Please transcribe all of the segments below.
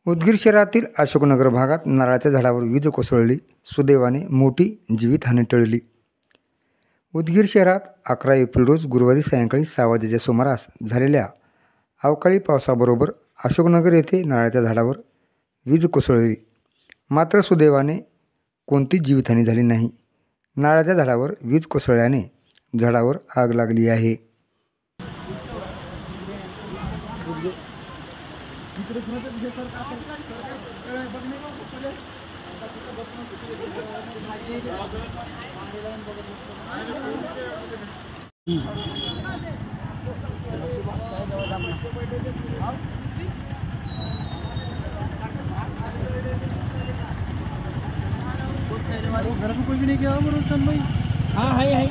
उदगीर शहरातील अशोकनगर भागात नारळाच्या झाडावर वीज कोसळली, सुदैवाने मोठी जीवितहानी टळली. उदगीर शहरात 11 एप्रिल रोज गुरुवारी सायंकाळी 6 वाजेच्या सुमारास झालेल्या अवकाळी पावसाबरोबर अशोकनगर येथे नारळाच्या झाडावर वीज कोसळली. मात्र सुदैवाने कोणतीच जीवितहानी झाली नाही. नारळाच्या झाडावर वीज कोसळल्याने झाडावर आग लागली आहे. घर में कोई भी नहीं गया रोशन भाई? हाँ है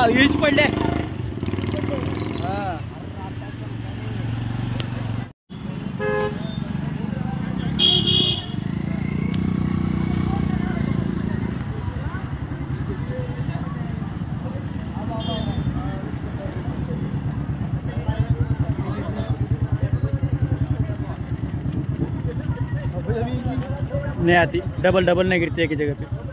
वीज पडले. नहीं आती, डबल नहीं गिरती एक ही जगह पे.